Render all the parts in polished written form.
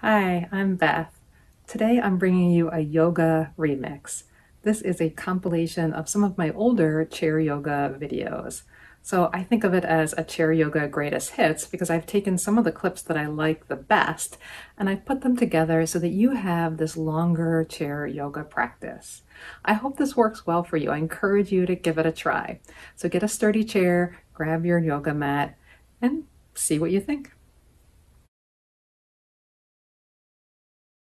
Hi, I'm Beth. Today I'm bringing you a yoga remix. This is a compilation of some of my older chair yoga videos. So I think of it as a chair yoga greatest hits because I've taken some of the clips that I like the best and I've put them together so that you have this longer chair yoga practice. I hope this works well for you. I encourage you to give it a try. So get a sturdy chair, grab your yoga mat, and see what you think.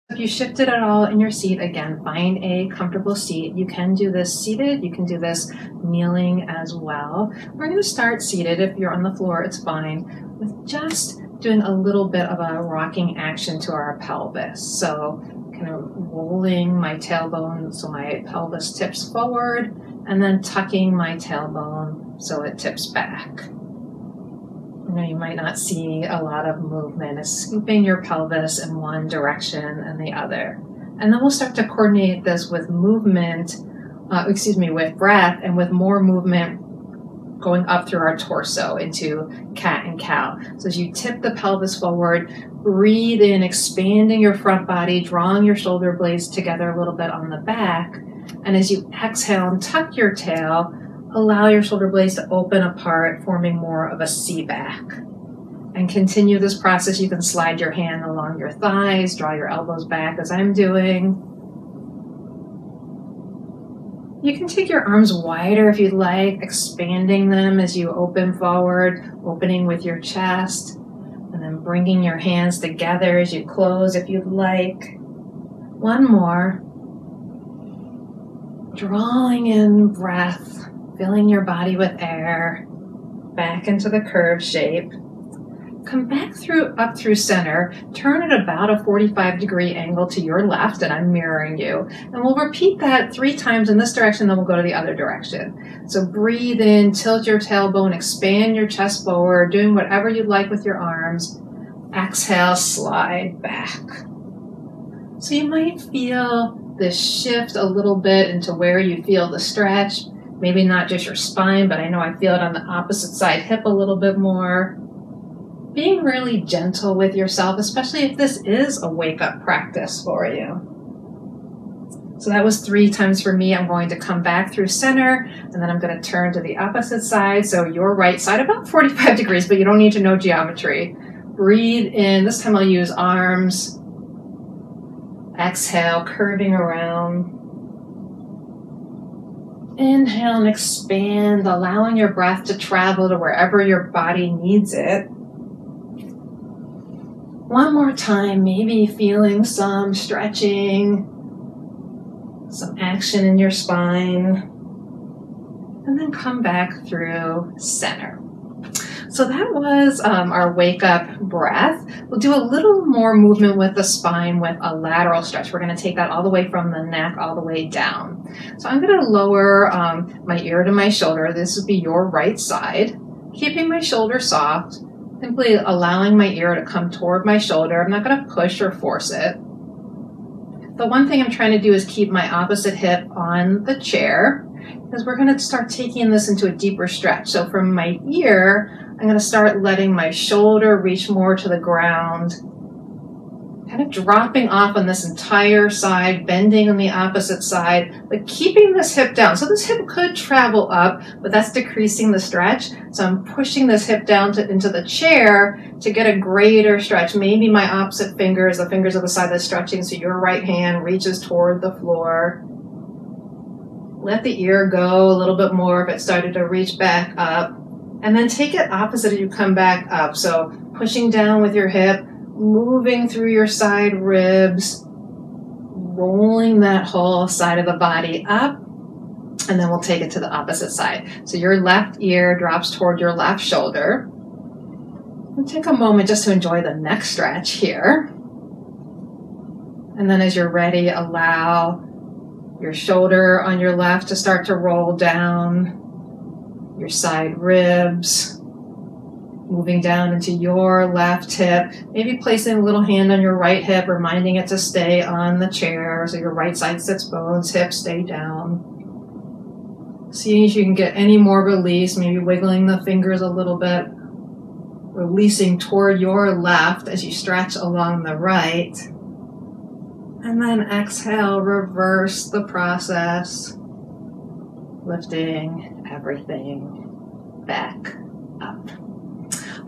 If you shifted at all in your seat, again, find a comfortable seat. You can do this seated, you can do this kneeling as well. We're going to start seated. If you're on the floor, it's fine, with just doing a little bit of a rocking action to our pelvis. So kind of rolling my tailbone so my pelvis tips forward, and then tucking my tailbone so it tips back. You might not see a lot of movement. It's scooping your pelvis in one direction and the other. And then we'll start to coordinate this with movement, with breath, and with more movement going up through our torso into cat and cow. So as you tip the pelvis forward, breathe in, expanding your front body, drawing your shoulder blades together a little bit on the back. And as you exhale and tuck your tail, allow your shoulder blades to open apart, forming more of a C-back. And continue this process. You can slide your hand along your thighs, draw your elbows back as I'm doing. You can take your arms wider if you'd like, expanding them as you open forward, opening with your chest, and then bringing your hands together as you close if you'd like. One more. Drawing in breath, filling your body with air, back into the curved shape. Come back up through center, turn at about a 45-degree angle to your left, and I'm mirroring you. And we'll repeat that 3 times in this direction, then we'll go to the other direction. So breathe in, tilt your tailbone, expand your chest forward, doing whatever you'd like with your arms. Exhale, slide back. So you might feel this shift a little bit into where you feel the stretch. Maybe not just your spine, but I know I feel it on the opposite side hip a little bit more. Being really gentle with yourself, especially if this is a wake-up practice for you. So that was 3 times for me. I'm going to come back through center, and then I'm going to turn to the opposite side. So your right side, about 45 degrees, but you don't need to know geometry. Breathe in. This time I'll use arms. Exhale, curving around. Inhale and expand, allowing your breath to travel to wherever your body needs it. One more time, maybe feeling some stretching, some action in your spine, and then come back through center. So that was our wake up breath. We'll do a little more movement with the spine with a lateral stretch. We're going to take that all the way from the neck all the way down. So I'm going to lower my ear to my shoulder. This would be your right side. Keeping my shoulder soft, simply allowing my ear to come toward my shoulder. I'm not going to push or force it. The one thing I'm trying to do is keep my opposite hip on the chair, because we're going to start taking this into a deeper stretch. So from my ear, I'm going to start letting my shoulder reach more to the ground, kind of dropping off on this entire side, bending on the opposite side, but keeping this hip down. So this hip could travel up, but that's decreasing the stretch. So I'm pushing this hip down into the chair to get a greater stretch. Maybe my opposite fingers, the fingers of the side that's stretching, so your right hand reaches toward the floor. Let the ear go a little bit more if it started to reach back up. And then take it opposite as you come back up. So pushing down with your hip, moving through your side ribs, rolling that whole side of the body up, and then we'll take it to the opposite side. So your left ear drops toward your left shoulder. And take a moment just to enjoy the neck stretch here. And then as you're ready, allow your shoulder on your left to start to roll down, your side ribs, moving down into your left hip, maybe placing a little hand on your right hip, reminding it to stay on the chair, so your right side sits bones, hips stay down. See if you can get any more release, maybe wiggling the fingers a little bit, releasing toward your left as you stretch along the right. And then exhale, reverse the process, lifting everything back up.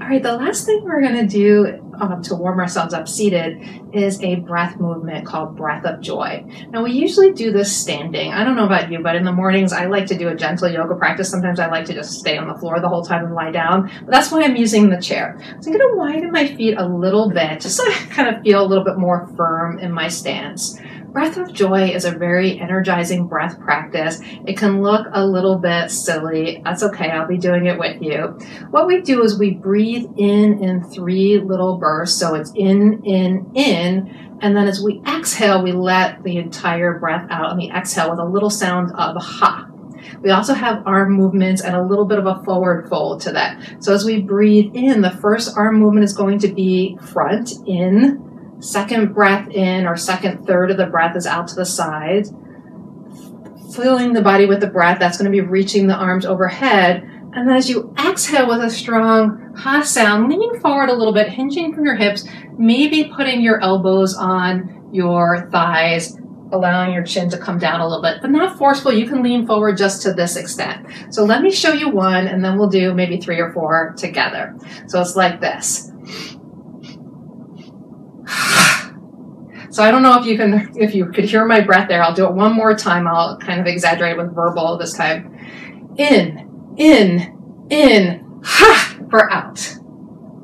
All right, the last thing we're going to do to warm ourselves up seated is a breath movement called Breath of Joy. Now, we usually do this standing. I don't know about you, but in the mornings, I like to do a gentle yoga practice. Sometimes I like to just stay on the floor the whole time and lie down. But that's why I'm using the chair. So I'm going to widen my feet a little bit, just so I kind of feel a little bit more firm in my stance. Breath of Joy is a very energizing breath practice. It can look a little bit silly. That's okay. I'll be doing it with you. What we do is we breathe in 3 little bursts. So it's in. And then as we exhale, we let the entire breath out on the exhale with a little sound of ha. We also have arm movements and a little bit of a forward fold to that. So as we breathe in, the first arm movement is going to be front, in. Second breath in, or second third of the breath is out to the side. Filling the body with the breath, that's going to be reaching the arms overhead. And then as you exhale with a strong ha sound, leaning forward a little bit, hinging from your hips, maybe putting your elbows on your thighs, allowing your chin to come down a little bit, but not forceful. You can lean forward just to this extent. So let me show you one, and then we'll do maybe 3 or 4 together. So it's like this. So I don't know if you could hear my breath there. I'll do it one more time. I'll kind of exaggerate with verbal this time. In, ha, for out.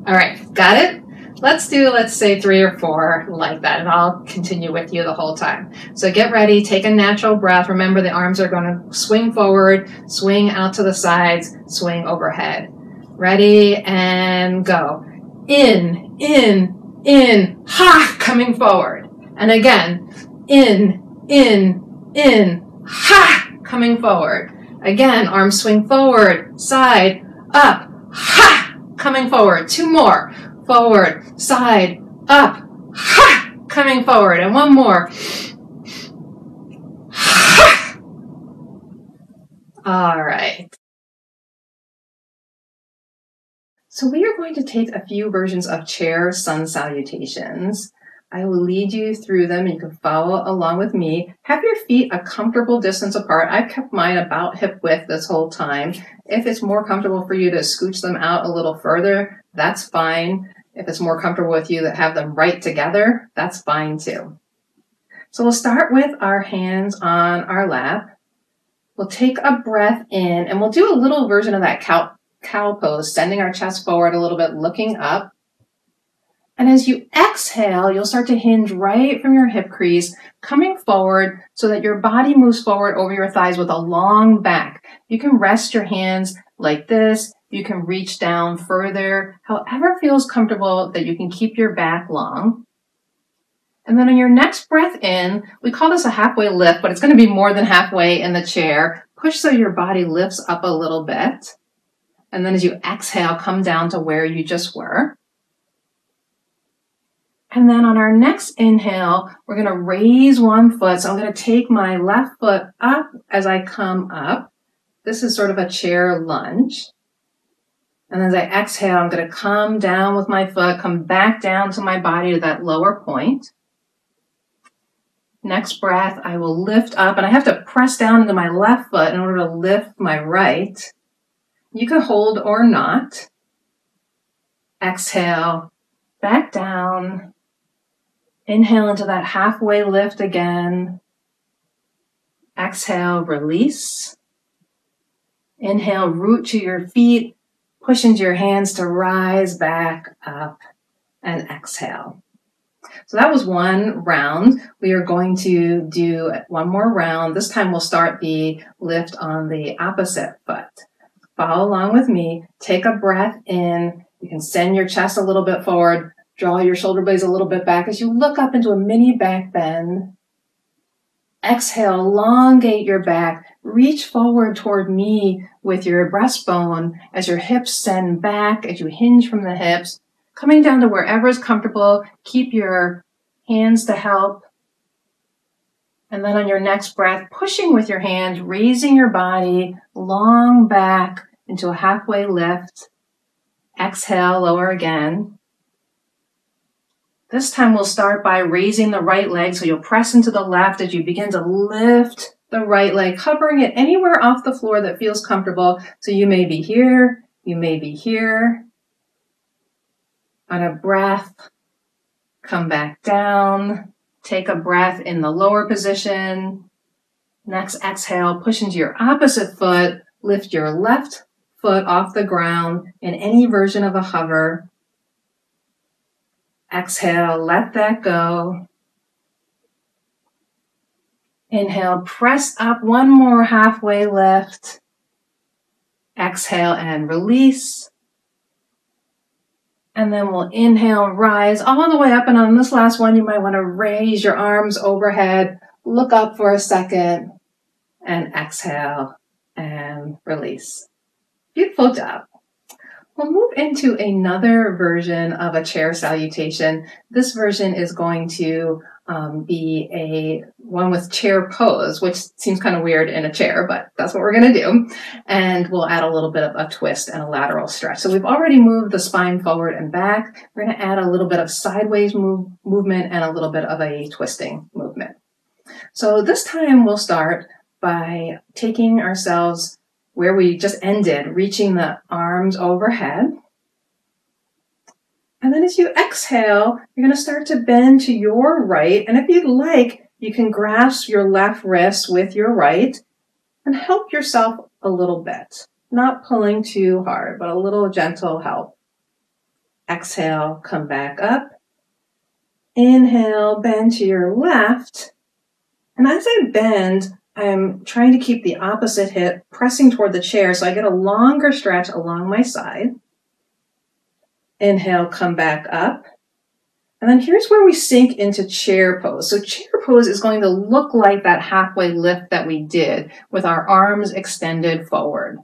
All right, got it? Let's say 3 or 4 like that, and I'll continue with you the whole time. So get ready, take a natural breath. Remember, the arms are going to swing forward, swing out to the sides, swing overhead. Ready, and go. In, ha, coming forward. And again, in, ha, coming forward. Again, arms swing forward, side, up, ha, coming forward. 2 more. Forward, side, up, ha, coming forward. And 1 more. Ha. All right. So we are going to take a few versions of chair sun salutations. I will lead you through them. You can follow along with me. Have your feet a comfortable distance apart. I've kept mine about hip width this whole time. If it's more comfortable for you to scooch them out a little further, that's fine. If it's more comfortable with you to have them right together, that's fine too. So we'll start with our hands on our lap. We'll take a breath in, and we'll do a little version of that cow pose, sending our chest forward a little bit, looking up. And as you exhale, you'll start to hinge right from your hip crease, coming forward so that your body moves forward over your thighs with a long back. You can rest your hands like this. You can reach down further, however feels comfortable, that you can keep your back long. And then on your next breath in, we call this a halfway lift, but it's going to be more than halfway in the chair. Push so your body lifts up a little bit. And then as you exhale, come down to where you just were. And then on our next inhale, we're going to raise 1 foot. So I'm going to take my left foot up as I come up. This is sort of a chair lunge. And as I exhale, I'm going to come down with my foot, come back down to my body to that lower point. Next breath, I will lift up, and I have to press down into my left foot in order to lift my right. You can hold or not. Exhale, back down. Inhale into that halfway lift again. Exhale, release. Inhale, root to your feet. Push into your hands to rise back up, and exhale. So that was 1 round. We are going to do 1 more round. This time we'll start the lift on the opposite foot. Follow along with me. Take a breath in. You can send your chest a little bit forward. Draw your shoulder blades a little bit back as you look up into a mini back bend. Exhale, elongate your back. Reach forward toward me with your breastbone as your hips send back, as you hinge from the hips. Coming down to wherever is comfortable. Keep your hands to help. And then on your next breath, pushing with your hands, raising your body long back into a halfway lift. Exhale, lower again. This time we'll start by raising the right leg, so you'll press into the left as you begin to lift the right leg, hovering it anywhere off the floor that feels comfortable. So you may be here, you may be here. On a breath, come back down. Take a breath in the lower position. Next exhale, push into your opposite foot. Lift your left foot off the ground in any version of a hover. Exhale, let that go. Inhale, press up, one more halfway lift. Exhale and release. And then we'll inhale, rise all the way up. And on this last one, you might want to raise your arms overhead, look up for a second, and exhale and release. Beautiful job. We'll move into another version of a chair salutation. This version is going to be one with chair pose, which seems kind of weird in a chair, but that's what we're going to do. And we'll add a little bit of a twist and a lateral stretch. So we've already moved the spine forward and back. We're going to add a little bit of sideways movement and a little bit of a twisting movement. So this time we'll start by taking ourselves where we just ended, reaching the arms overhead. And then as you exhale, you're going to start to bend to your right. And if you'd like, you can grasp your left wrist with your right and help yourself a little bit. Not pulling too hard, but a little gentle help. Exhale, come back up. Inhale, bend to your left. And as I bend, I'm trying to keep the opposite hip pressing toward the chair so I get a longer stretch along my side. Inhale, come back up. And then here's where we sink into chair pose. So chair pose is going to look like that halfway lift that we did with our arms extended forward.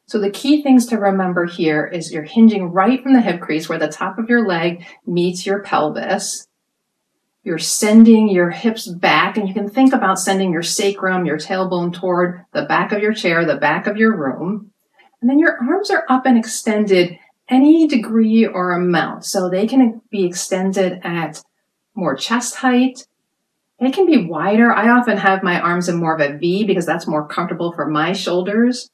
So the key things to remember here is you're hinging right from the hip crease where the top of your leg meets your pelvis. You're sending your hips back, and you can think about sending your sacrum, your tailbone toward the back of your chair, the back of your room. And then your arms are up and extended any degree or amount. So they can be extended at more chest height. They can be wider. I often have my arms in more of a V because that's more comfortable for my shoulders.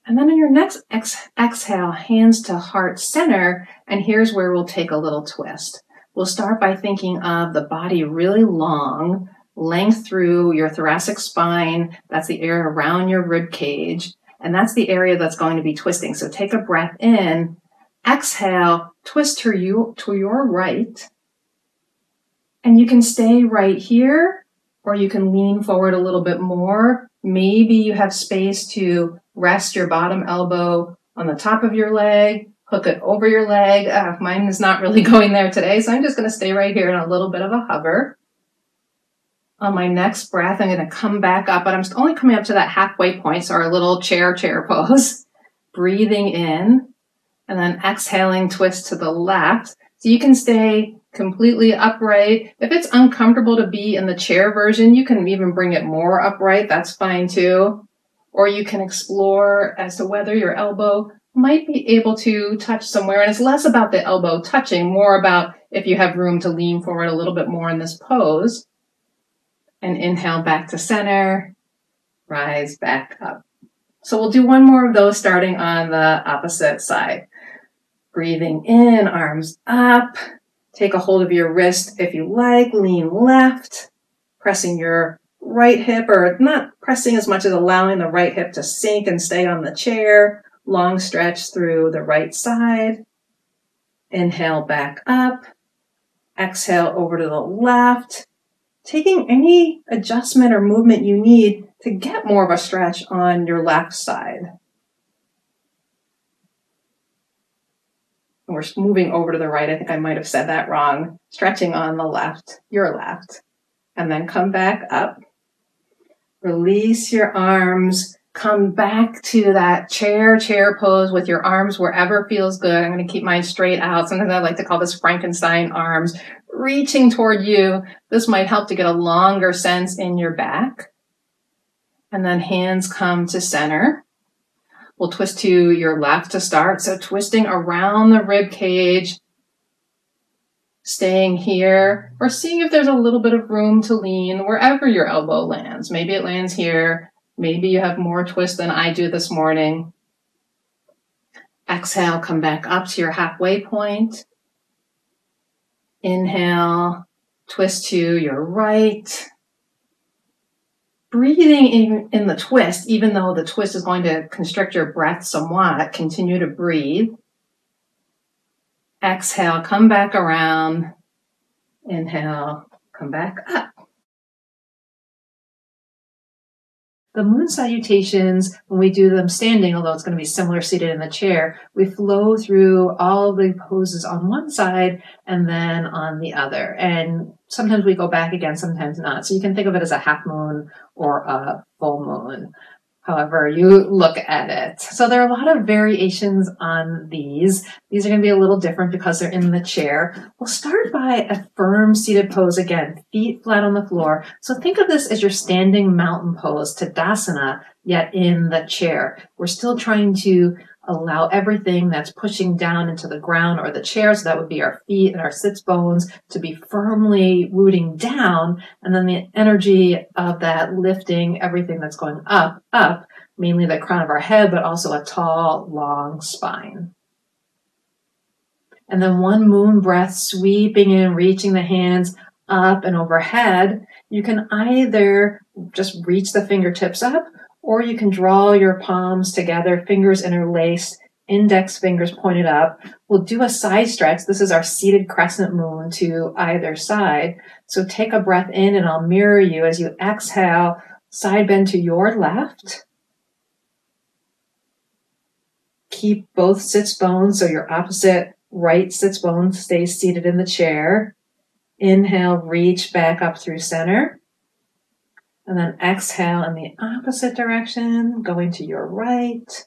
And then on your next exhale, hands to heart center. And here's where we'll take a little twist. We'll start by thinking of the body really long, length through your thoracic spine. That's the area around your rib cage. And that's the area that's going to be twisting. So take a breath in, exhale, twist to your right. And you can stay right here, or you can lean forward a little bit more. Maybe you have space to rest your bottom elbow on the top of your leg. Hook it over your leg. Mine is not really going there today, so I'm just going to stay right here in a little bit of a hover. On my next breath, I'm going to come back up, but I'm only coming up to that halfway point, so our little chair pose. Breathing in, and then exhaling, twist to the left. So you can stay completely upright. If it's uncomfortable to be in the chair version, you can even bring it more upright. That's fine too. Or you can explore as to whether your elbow might be able to touch somewhere. And it's less about the elbow touching, more about if you have room to lean forward a little bit more in this pose. And inhale back to center, rise back up. So we'll do one more of those starting on the opposite side. Breathing in, arms up. Take a hold of your wrist if you like, lean left, pressing your right hip, or not pressing as much as allowing the right hip to sink and stay on the chair. Long stretch through the right side. Inhale back up. Exhale over to the left. Taking any adjustment or movement you need to get more of a stretch on your left side. We're moving over to the right. I think I might have said that wrong. Stretching on the left, your left. And then come back up. Release your arms. Come back to that chair pose with your arms wherever feels good. I'm going to keep mine straight out. Sometimes I like to call this Frankenstein arms. Reaching toward you. This might help to get a longer sense in your back. And then hands come to center. We'll twist to your left to start. So twisting around the rib cage, staying here, or seeing if there's a little bit of room to lean wherever your elbow lands. Maybe it lands here. Maybe you have more twist than I do this morning. Exhale, come back up to your halfway point. Inhale, twist to your right. Breathing in the twist, even though the twist is going to constrict your breath somewhat, continue to breathe. Exhale, come back around. Inhale, come back up. The moon salutations, when we do them standing, although it's going to be similar seated in the chair, we flow through all the poses on one side and then on the other. And sometimes we go back again, sometimes not. So you can think of it as a half moon or a full moon, however you look at it. So there are a lot of variations on these. These are going to be a little different because they're in the chair. We'll start by a firm seated pose again, feet flat on the floor. So think of this as your standing mountain pose, Tadasana, yet in the chair. We're still trying to allow everything that's pushing down into the ground or the chair, so that would be our feet and our sits bones, to be firmly rooting down, and then the energy of that lifting everything that's going up, mainly the crown of our head, but also a tall, long spine. And then one moon breath, sweeping in, reaching the hands up and overhead. You can either just reach the fingertips up, or you can draw your palms together, fingers interlaced, index fingers pointed up. We'll do a side stretch. This is our seated crescent moon to either side. So take a breath in, and I'll mirror you as you exhale, side bend to your left. Keep both sits bones, so your opposite right sits bone stays seated in the chair. Inhale, reach back up through center. And then exhale in the opposite direction, going to your right.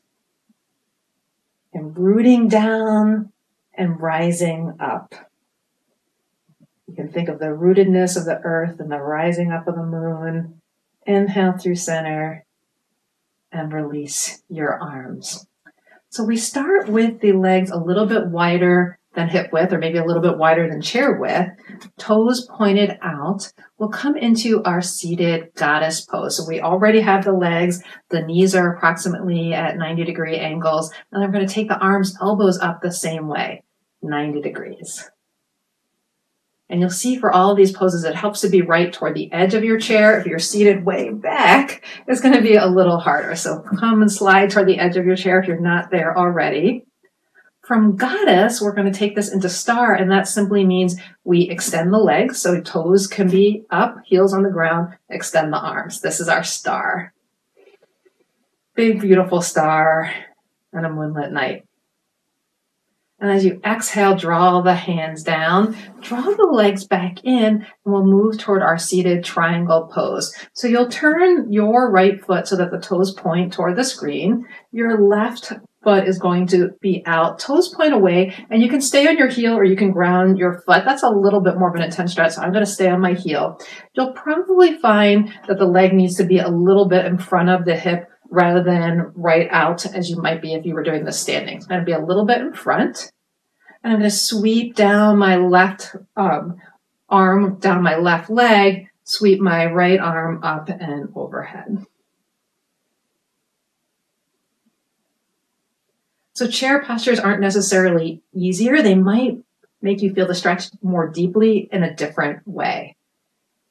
And rooting down and rising up. You can think of the rootedness of the earth and the rising up of the moon. Inhale through center and release your arms. So we start with the legs a little bit wider than hip width, or maybe a little bit wider than chair width, toes pointed out. We'll come into our seated goddess pose. So we already have the legs, the knees are approximately at 90-degree angles, and I'm going to take the arms, elbows up the same way, 90 degrees. And you'll see for all of these poses, it helps to be right toward the edge of your chair. If you're seated way back, it's going to be a little harder. So come and slide toward the edge of your chair if you're not there already. From goddess, we're going to take this into star, and that simply means we extend the legs, so toes can be up, heels on the ground, extend the arms. This is our star. Big, beautiful star on a moonlit night. And as you exhale, draw the hands down, draw the legs back in, and we'll move toward our seated triangle pose. So you'll turn your right foot so that the toes point toward the screen. Your left foot is going to be out, toes point away, and you can stay on your heel or you can ground your foot. That's a little bit more of an intense stretch, so I'm going to stay on my heel. You'll probably find that the leg needs to be a little bit in front of the hip rather than right out as you might be if you were doing this standing. It's going to be a little bit in front. And I'm going to sweep down my left arm, down my left leg, sweep my right arm up and overhead. So chair postures aren't necessarily easier. They might make you feel the stretch more deeply in a different way.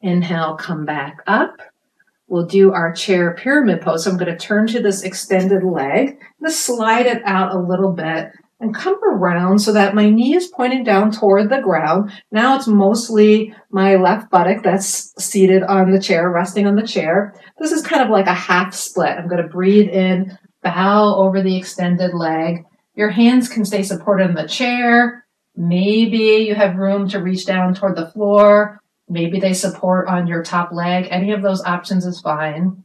Inhale, come back up. We'll do our chair pyramid pose. So I'm going to turn to this extended leg, just slide it out a little bit and come around so that my knee is pointing down toward the ground. Now it's mostly my left buttock that's seated on the chair, resting on the chair. This is kind of like a half split. I'm going to breathe in, bow over the extended leg. Your hands can stay supported in the chair. Maybe you have room to reach down toward the floor. Maybe they support on your top leg. Any of those options is fine.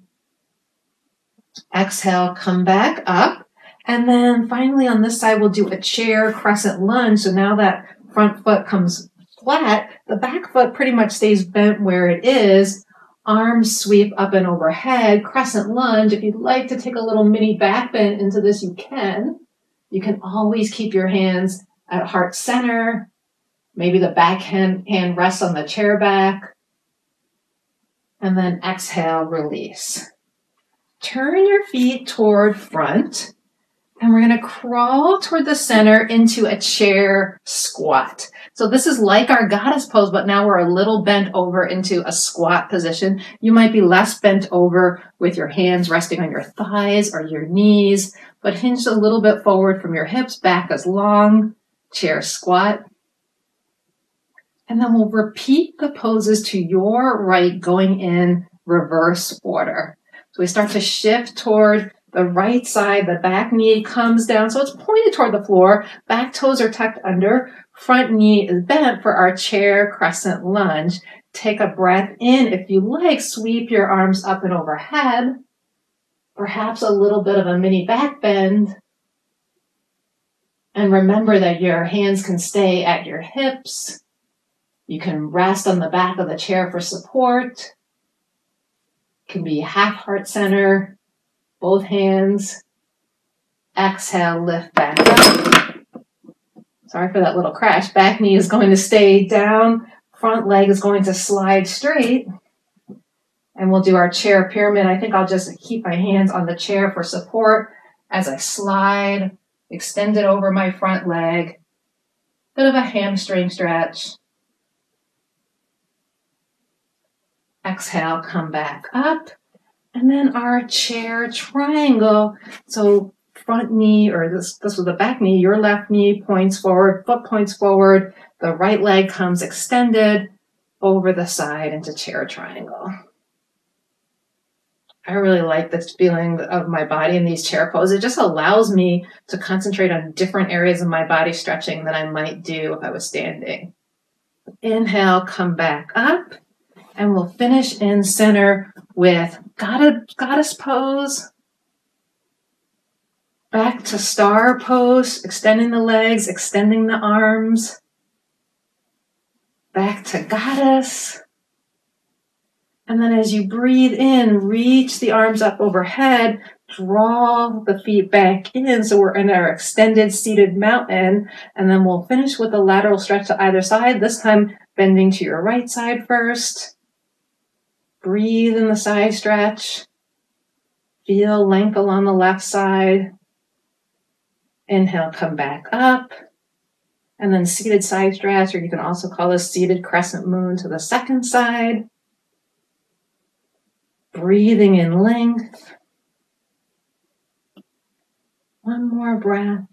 Exhale, come back up. And then finally on this side, we'll do a chair crescent lunge. So now that front foot comes flat, the back foot pretty much stays bent where it is. Arms sweep up and overhead, crescent lunge. If you'd like to take a little mini back bend into this, you can. You can always keep your hands at heart center. Maybe the back hand rests on the chair back. And then exhale, release. Turn your feet toward front. And we're going to crawl toward the center into a chair squat. So this is like our goddess pose, but now we're a little bent over into a squat position. You might be less bent over with your hands resting on your thighs or your knees, but hinged a little bit forward from your hips, back as long, chair squat. And then we'll repeat the poses to your right, going in reverse order. So we start to shift toward the right side, the back knee comes down, so it's pointed toward the floor. Back toes are tucked under. Front knee is bent for our chair crescent lunge. Take a breath in. If you like, sweep your arms up and overhead. Perhaps a little bit of a mini back bend. And remember that your hands can stay at your hips. You can rest on the back of the chair for support. It can be half heart center. Both hands. Exhale, lift back up. Sorry for that little crash. Back knee is going to stay down. Front leg is going to slide straight. And we'll do our chair pyramid. I think I'll just keep my hands on the chair for support as I slide, extend it over my front leg. Bit of a hamstring stretch. Exhale, come back up. And then our chair triangle. So front knee, or this was the back knee, your left knee points forward, foot points forward, the right leg comes extended over the side into chair triangle. I really like this feeling of my body in these chair poses. It just allows me to concentrate on different areas of my body stretching than I might do if I was standing. Inhale, come back up. And we'll finish in center with goddess pose. Back to star pose, extending the legs, extending the arms. Back to goddess. And then as you breathe in, reach the arms up overhead, draw the feet back in. So we're in our extended seated mountain. And then we'll finish with a lateral stretch to either side, this time bending to your right side first. Breathe in the side stretch. Feel length along the left side. Inhale, come back up. And then seated side stretch, or you can also call this seated crescent moon to the second side. Breathing in length. One more breath.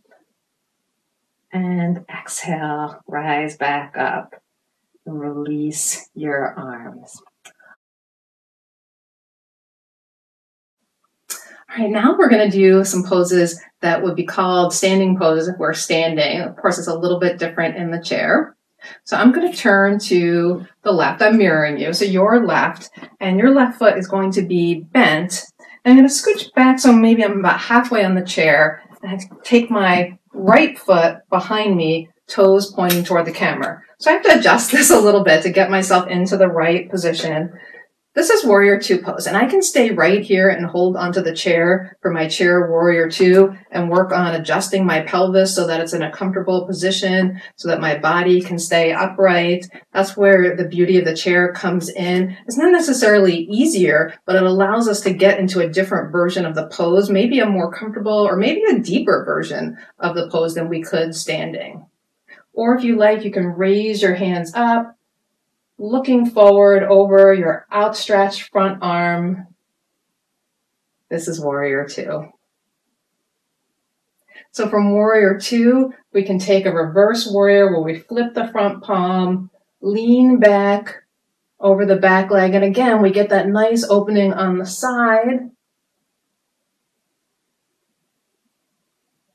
And exhale, rise back up. And release your arms. All right, now we're going to do some poses that would be called standing poses if we're standing. Of course, it's a little bit different in the chair. So I'm going to turn to the left. I'm mirroring you. So your left, and your left foot is going to be bent. And I'm going to scooch back so maybe I'm about halfway on the chair. And I take my right foot behind me, toes pointing toward the camera. So I have to adjust this a little bit to get myself into the right position. This is Warrior 2 pose, and I can stay right here and hold onto the chair for my chair Warrior 2 and work on adjusting my pelvis so that it's in a comfortable position so that my body can stay upright. That's where the beauty of the chair comes in. It's not necessarily easier, but it allows us to get into a different version of the pose, maybe a more comfortable or maybe a deeper version of the pose than we could standing. Or if you like, you can raise your hands up, looking forward over your outstretched front arm. This is Warrior 2. So from Warrior 2, we can take a reverse warrior where we flip the front palm, lean back over the back leg. And again, we get that nice opening on the side.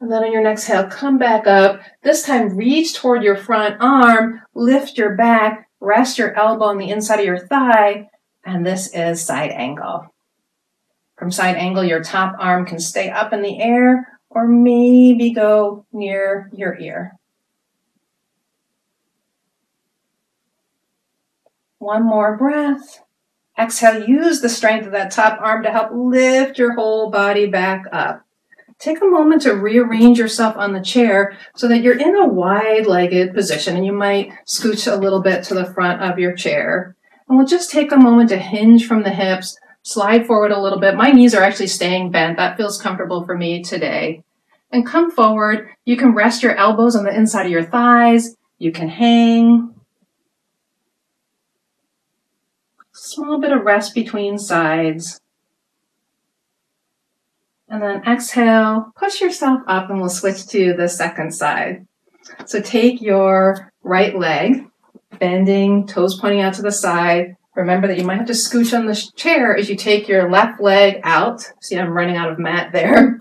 And then on your next exhale, come back up. This time, reach toward your front arm, lift your back, rest your elbow on the inside of your thigh, and this is side angle. From side angle, your top arm can stay up in the air or maybe go near your ear. One more breath. Exhale, use the strength of that top arm to help lift your whole body back up. Take a moment to rearrange yourself on the chair so that you're in a wide-legged position, and you might scooch a little bit to the front of your chair. And we'll just take a moment to hinge from the hips, slide forward a little bit. My knees are actually staying bent. That feels comfortable for me today. And come forward. You can rest your elbows on the inside of your thighs. You can hang. Small bit of rest between sides. And then exhale, push yourself up, and we'll switch to the second side. So take your right leg, bending, toes pointing out to the side. Remember that you might have to scooch on the chair as you take your left leg out. See, I'm running out of mat there.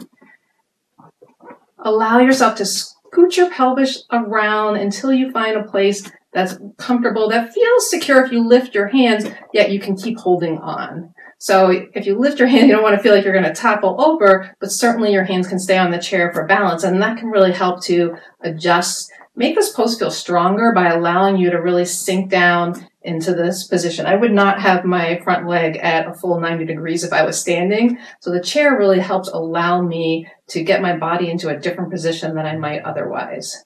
Allow yourself to scoot your pelvis around until you find a place that's comfortable, that feels secure if you lift your hands, yet you can keep holding on. So if you lift your hand, you don't want to feel like you're going to topple over, but certainly your hands can stay on the chair for balance, and that can really help to adjust, make this pose feel stronger by allowing you to really sink down into this position. I would not have my front leg at a full 90 degrees if I was standing, so the chair really helps allow me to get my body into a different position than I might otherwise.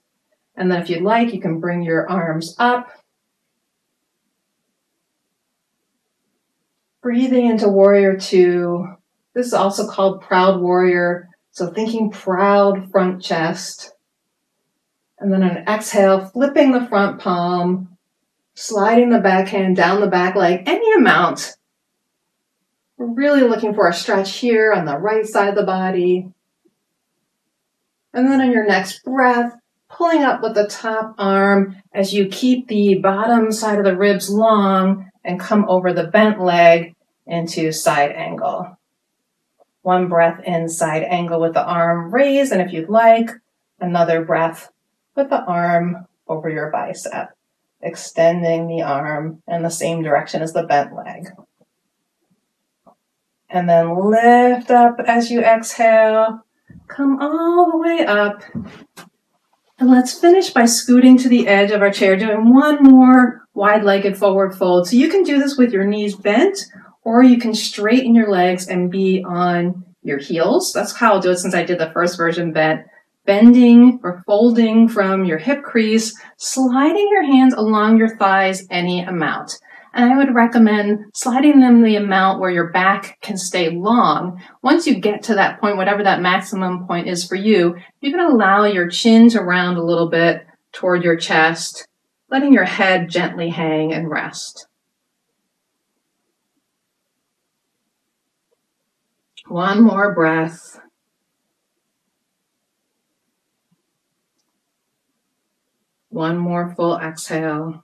And then if you'd like, you can bring your arms up. Breathing into warrior two. This is also called proud warrior. So thinking proud front chest. And then on an exhale, flipping the front palm, sliding the back hand down the back leg, any amount. We're really looking for a stretch here on the right side of the body. And then on your next breath, pulling up with the top arm as you keep the bottom side of the ribs long and come over the bent leg into side angle. One breath in side angle with the arm raised, and if you'd like, another breath with the arm over your bicep, extending the arm in the same direction as the bent leg. And then lift up as you exhale, come all the way up. And let's finish by scooting to the edge of our chair, doing one more wide-legged forward fold. So you can do this with your knees bent, or you can straighten your legs and be on your heels. That's how I'll do it since I did the first version bent. Bending or folding from your hip crease, sliding your hands along your thighs any amount. And I would recommend sliding them the amount where your back can stay long. Once you get to that point, whatever that maximum point is for you, you can allow your chin to round a little bit toward your chest, letting your head gently hang and rest. One more breath. One more full exhale.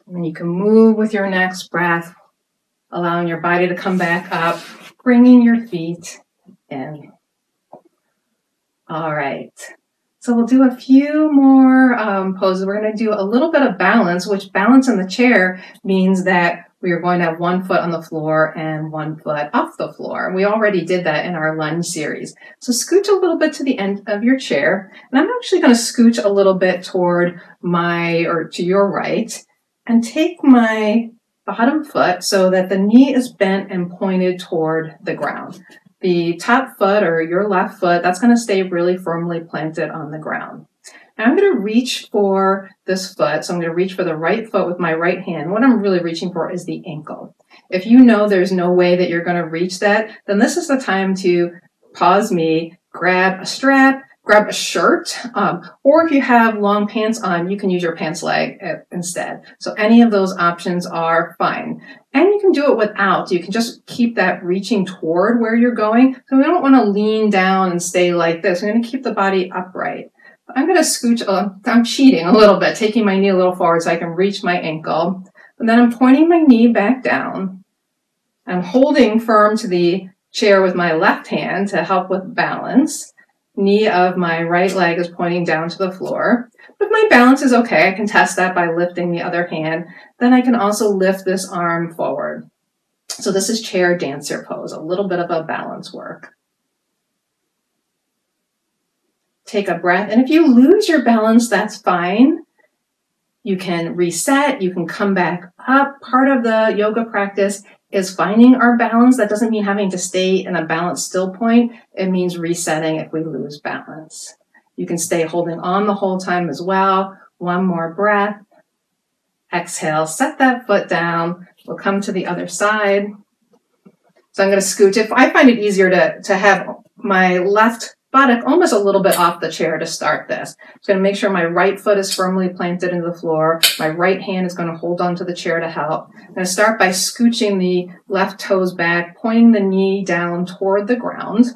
And then you can move with your next breath, allowing your body to come back up, bringing your feet in. All right. So we'll do a few more poses. We're going to do a little bit of balance, which balance in the chair means that we are going to have one foot on the floor and one foot off the floor. We already did that in our lunge series. So scooch a little bit to the end of your chair. And I'm actually going to scooch a little bit toward to your right, and take my bottom foot so that the knee is bent and pointed toward the ground. The top foot, or your left foot, that's going to stay really firmly planted on the ground. Now I'm going to reach for this foot. So I'm going to reach for the right foot with my right hand. What I'm really reaching for is the ankle. If you know there's no way that you're going to reach that, then this is the time to pause me, grab a strap, grab a shirt, or if you have long pants on, you can use your pants leg instead. So any of those options are fine. And you can do it without. You can just keep that reaching toward where you're going. So we don't want to lean down and stay like this. We're going to keep the body upright. I'm going to scooch, I'm cheating a little bit, taking my knee a little forward so I can reach my ankle. And then I'm pointing my knee back down. I'm holding firm to the chair with my left hand to help with balance. Knee of my right leg is pointing down to the floor. But my balance is okay. I can test that by lifting the other hand. Then I can also lift this arm forward. So this is chair dancer pose, a little bit of a balance work. Take a breath. And if you lose your balance, that's fine. You can reset, you can come back up. Part of the yoga practice is finding our balance. That doesn't mean having to stay in a balanced still point. It means resetting if we lose balance. You can stay holding on the whole time as well. One more breath. Exhale, set that foot down. We'll come to the other side. So I'm going to scooch. If I find it easier to have my left buttock almost a little bit off the chair to start this. I'm going to make sure my right foot is firmly planted into the floor. My right hand is going to hold onto the chair to help. I'm going to start by scooching the left toes back, pointing the knee down toward the ground.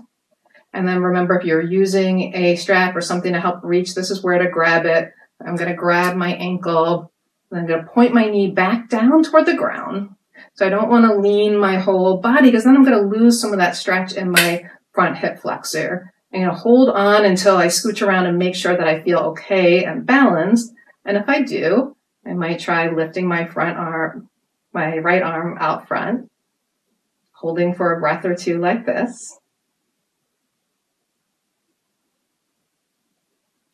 And then remember, if you're using a strap or something to help reach, this is where to grab it. I'm going to grab my ankle. And I'm going to point my knee back down toward the ground. So I don't want to lean my whole body because then I'm going to lose some of that stretch in my front hip flexor. I'm going to hold on until I scooch around and make sure that I feel okay and balanced. And if I do, I might try lifting my right arm out front, holding for a breath or two like this.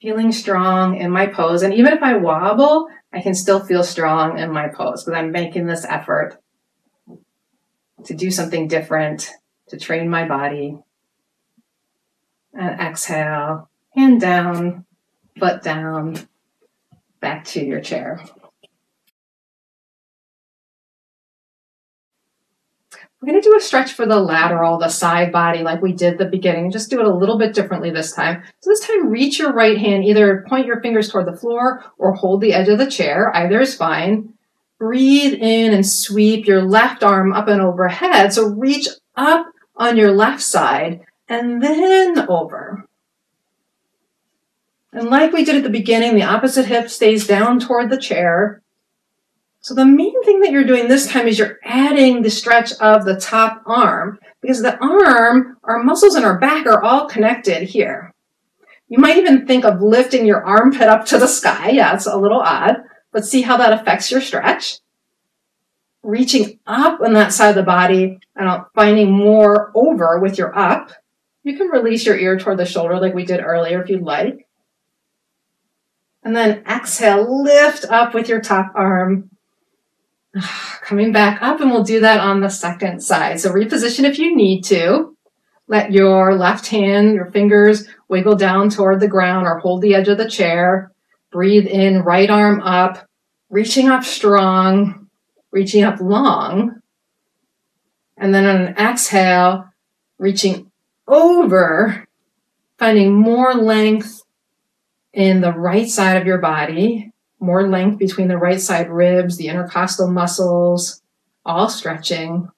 Feeling strong in my pose. And even if I wobble, I can still feel strong in my pose because I'm making this effort to do something different, to train my body. And exhale, hand down, foot down, back to your chair. We're going to do a stretch for the lateral, the side body, like we did at the beginning. Just do it a little bit differently this time. So this time, reach your right hand, either point your fingers toward the floor or hold the edge of the chair. Either is fine. Breathe in and sweep your left arm up and overhead. So reach up on your left side and then over. And like we did at the beginning, the opposite hip stays down toward the chair. So the main thing that you're doing this time is you're adding the stretch of the top arm because the arm, our muscles in our back are all connected here. You might even think of lifting your armpit up to the sky. Yeah, it's a little odd, but see how that affects your stretch. Reaching up on that side of the body and finding more over with your up. You can release your ear toward the shoulder like we did earlier if you'd like. And then exhale, lift up with your top arm. Coming back up, and we'll do that on the second side. So reposition if you need to. Let your left hand, your fingers wiggle down toward the ground or hold the edge of the chair. Breathe in, right arm up, reaching up strong, reaching up long. And then on an exhale, reaching over, finding more length in the right side of your body, more length between the right side ribs, the intercostal muscles, all stretching.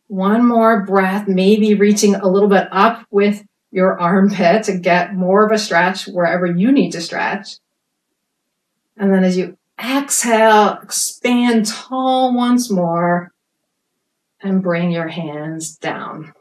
One more breath, maybe reaching a little bit up with your armpit to get more of a stretch wherever you need to stretch. And then as you exhale, expand tall once more and bring your hands down.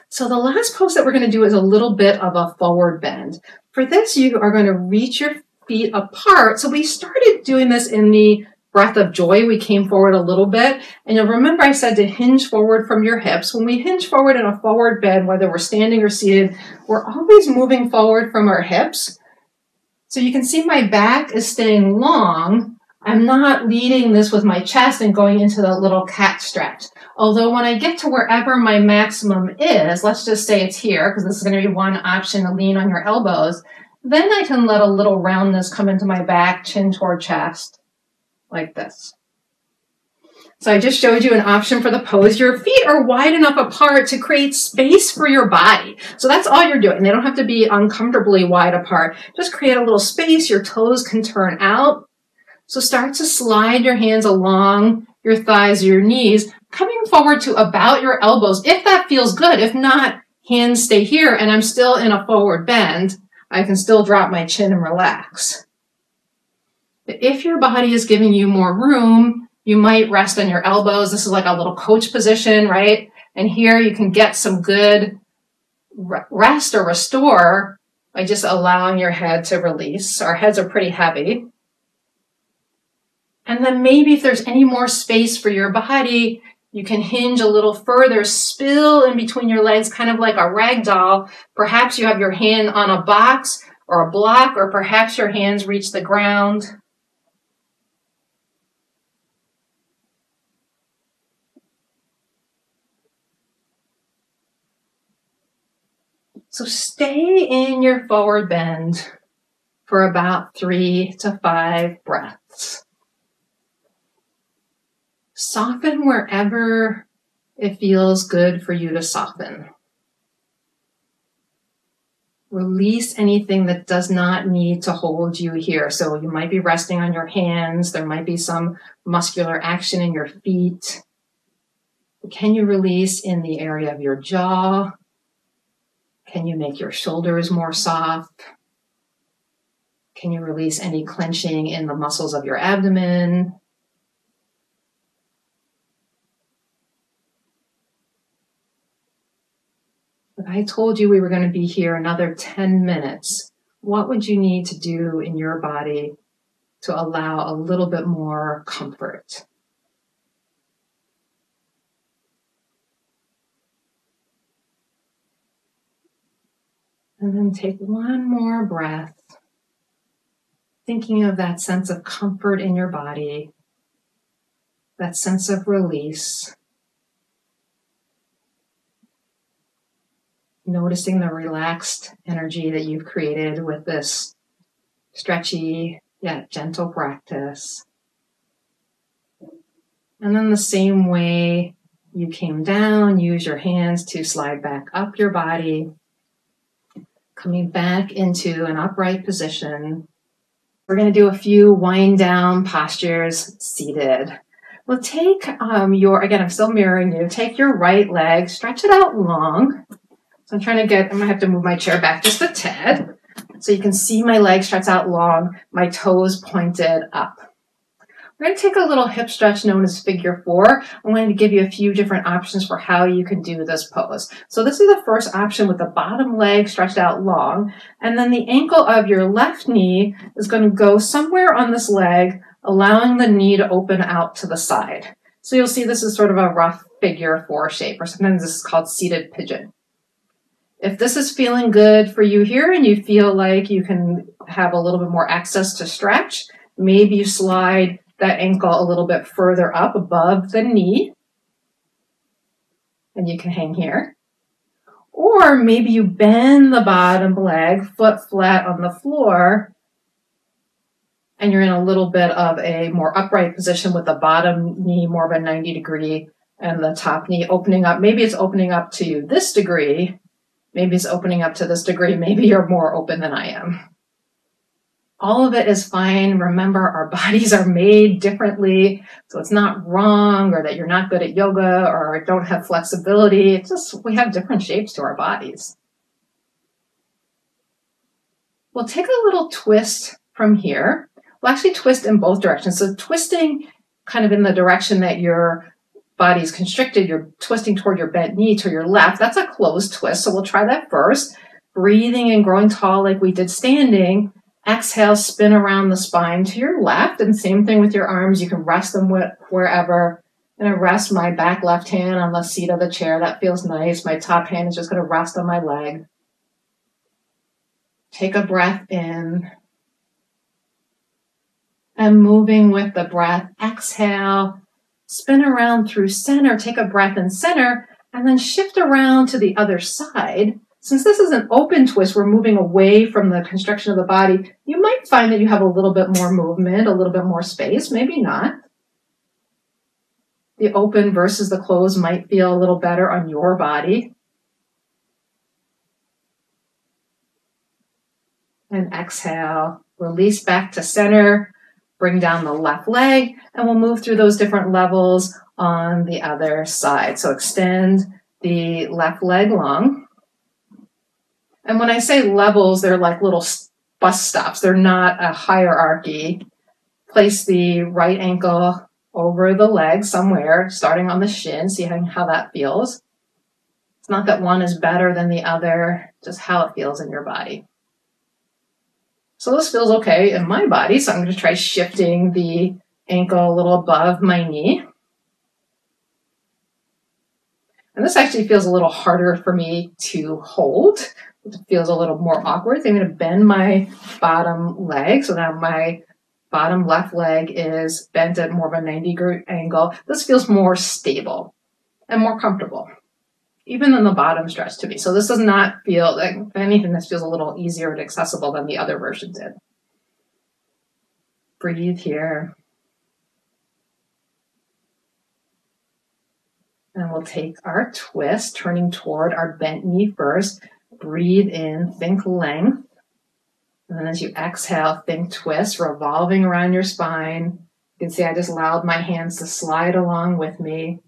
So the last pose that we're going to do is a little bit of a forward bend. For this, you are going to reach your feet apart. So we started doing this in the breath of joy. We came forward a little bit. And you'll remember I said to hinge forward from your hips. When we hinge forward in a forward bend, whether we're standing or seated, we're always moving forward from our hips. So you can see my back is staying long. I'm not leading this with my chest and going into the little cat stretch. Although when I get to wherever my maximum is, let's just say it's here, because this is going to be one option to lean on your elbows, then I can let a little roundness come into my back, chin toward chest, like this. So I just showed you an option for the pose. Your feet are wide enough apart to create space for your body. So that's all you're doing. They don't have to be uncomfortably wide apart. Just create a little space. Your toes can turn out. So start to slide your hands along your thighs, your knees, coming forward to about your elbows, if that feels good. If not, hands stay here, and I'm still in a forward bend. I can still drop my chin and relax. But if your body is giving you more room, you might rest on your elbows. This is like a little coach position, right? And here you can get some good rest or restore by just allowing your head to release. Our heads are pretty heavy. And then maybe if there's any more space for your body, you can hinge a little further, spill in between your legs, kind of like a rag doll. Perhaps you have your hand on a box or a block, or perhaps your hands reach the ground. So stay in your forward bend for about 3 to 5 breaths. Soften wherever it feels good for you to soften. Release anything that does not need to hold you here. So you might be resting on your hands. There might be some muscular action in your feet. Can you release in the area of your jaw? Can you make your shoulders more soft? Can you release any clenching in the muscles of your abdomen? If I told you we were going to be here another 10 minutes, what would you need to do in your body to allow a little bit more comfort? And then take one more breath, thinking of that sense of comfort in your body, that sense of release. Noticing the relaxed energy that you've created with this stretchy yet gentle practice. And then the same way you came down, use your hands to slide back up your body, coming back into an upright position. We're going to do a few wind down postures seated. Well, take again, I'm still mirroring you, take your right leg, stretch it out long. So I'm going to have to move my chair back just a tad so you can see my leg stretch out long, my toes pointed up. We're going to take a little hip stretch known as figure 4. I'm going to give you a few different options for how you can do this pose. So this is the first option with the bottom leg stretched out long, and then the ankle of your left knee is going to go somewhere on this leg, allowing the knee to open out to the side. So you'll see this is sort of a rough figure 4 shape, or sometimes this is called seated pigeon. If this is feeling good for you here and you feel like you can have a little bit more access to stretch, maybe you slide that ankle a little bit further up above the knee and you can hang here. Or maybe you bend the bottom leg, foot flat on the floor, and you're in a little bit of a more upright position with the bottom knee more of a 90 degree and the top knee opening up. Maybe it's opening up to this degree. Maybe it's opening up to this degree. Maybe you're more open than I am. All of it is fine. Remember, our bodies are made differently. So it's not wrong or that you're not good at yoga or don't have flexibility. It's just we have different shapes to our bodies. We'll take a little twist from here. We'll actually twist in both directions. So twisting kind of in the direction that your body's constricted, you're twisting toward your bent knee to your left. That's a closed twist. So we'll try that first. Breathing and growing tall like we did standing. Exhale, spin around the spine to your left. And same thing with your arms. You can rest them wherever. I'm going to rest my back left hand on the seat of the chair. That feels nice. My top hand is just going to rest on my leg. Take a breath in. And moving with the breath, exhale. Spin around through center, take a breath in center, and then shift around to the other side. Since this is an open twist, we're moving away from the constriction of the body. You might find that you have a little bit more movement, a little bit more space, maybe not. The open versus the closed might feel a little better on your body. And exhale, release back to center. Bring down the left leg, and we'll move through those different levels on the other side. So extend the left leg long. And when I say levels, they're like little bus stops. They're not a hierarchy. Place the right ankle over the leg somewhere, starting on the shin, see how that feels. It's not that one is better than the other, just how it feels in your body. So this feels okay in my body, so I'm going to try shifting the ankle a little above my knee. And this actually feels a little harder for me to hold It feels a little more awkward. So I'm going to bend my bottom leg. So now my bottom left leg is bent at more of a 90-degree angle. This feels more stable and more comfortable, even than the bottom stretch to me. So this does not feel like, if anything, this feels a little easier and accessible than the other version did. Breathe here. And we'll take our twist, turning toward our bent knee first. Breathe in, think length. And then as you exhale, think twist, revolving around your spine. You can see I just allowed my hands to slide along with me.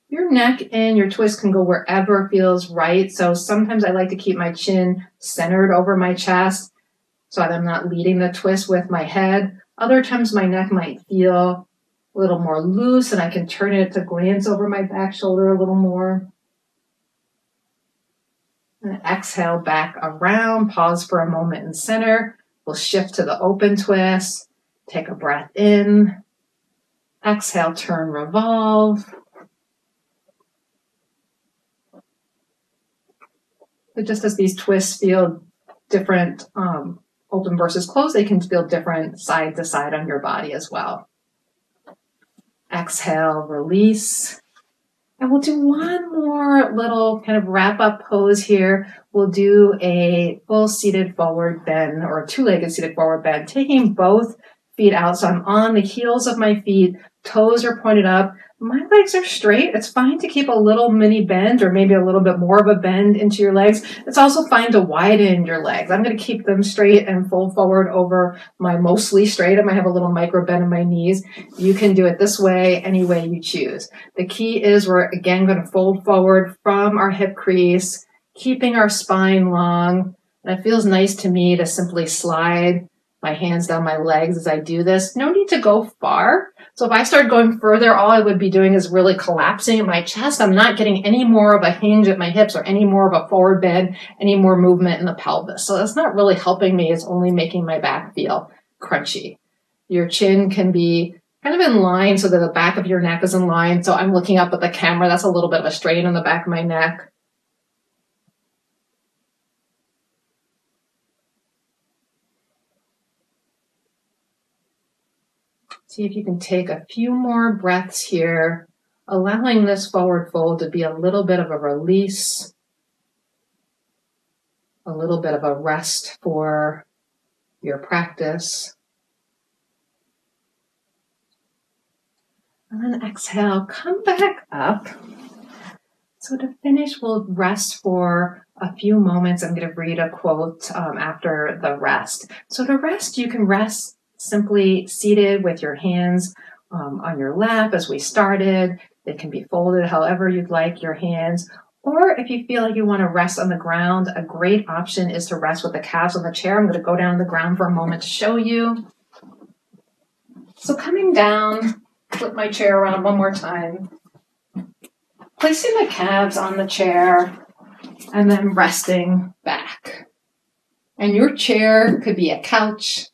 Your neck and your twist can go wherever feels right. So sometimes I like to keep my chin centered over my chest so that I'm not leading the twist with my head. Other times my neck might feel a little more loose and I can turn it to glance over my back shoulder a little more. And exhale back around, pause for a moment in center. We'll shift to the open twist. Take a breath in. Exhale, turn, revolve. But just as these twists feel different, open versus closed, they can feel different side to side on your body as well. Exhale, release. And we'll do one more little kind of wrap-up pose here. We'll do a full seated forward bend or a two-legged seated forward bend, taking both feet out. So I'm on the heels of my feet, toes are pointed up. My legs are straight. It's fine to keep a little mini bend or maybe a little bit more of a bend into your legs. It's also fine to widen your legs. I'm going to keep them straight and fold forward over my mostly straight. I might have a little micro bend in my knees. You can do it this way, any way you choose. The key is we're again going to fold forward from our hip crease, keeping our spine long. And it feels nice to me to simply slide my hands down my legs as I do this. No need to go far. So if I start going further, all I would be doing is really collapsing at my chest. I'm not getting any more of a hinge at my hips or any more of a forward bend, any more movement in the pelvis. So that's not really helping me. It's only making my back feel crunchy. Your chin can be kind of in line so that the back of your neck is in line. So I'm looking up at the camera. That's a little bit of a strain on the back of my neck. See if you can take a few more breaths here, allowing this forward fold to be a little bit of a release, a little bit of a rest for your practice. And then exhale, come back up. So to finish, we'll rest for a few moments. I'm going to read a quote after the rest. So to rest, you can rest simply seated with your hands on your lap as we started. They can be folded however you'd like your hands. Or if you feel like you want to rest on the ground, a great option is to rest with the calves on the chair. I'm going to go down on the ground for a moment to show you. So coming down, flip my chair around one more time. Placing the calves on the chair and then resting back. And your chair could be a couch,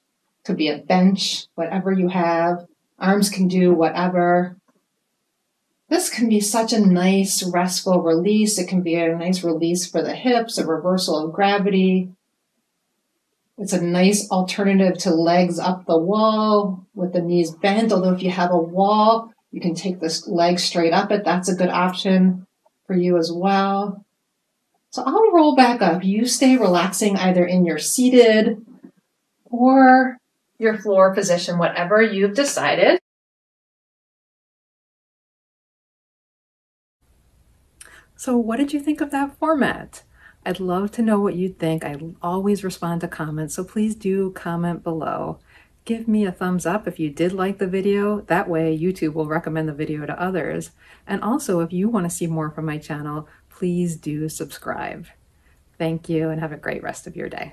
could be a bench, whatever you have. Arms can do whatever. This can be such a nice, restful release. It can be a nice release for the hips, a reversal of gravity. It's a nice alternative to legs up the wall with the knees bent. Although if you have a wall, you can take this leg straight up it. That's a good option for you as well. So I'll roll back up. You stay relaxing either in your seated or your floor position, whatever you've decided. So what did you think of that format? I'd love to know what you think. I always respond to comments, so please do comment below. Give me a thumbs up if you did like the video. That way YouTube will recommend the video to others. And also, if you want to see more from my channel, please do subscribe. Thank you and have a great rest of your day.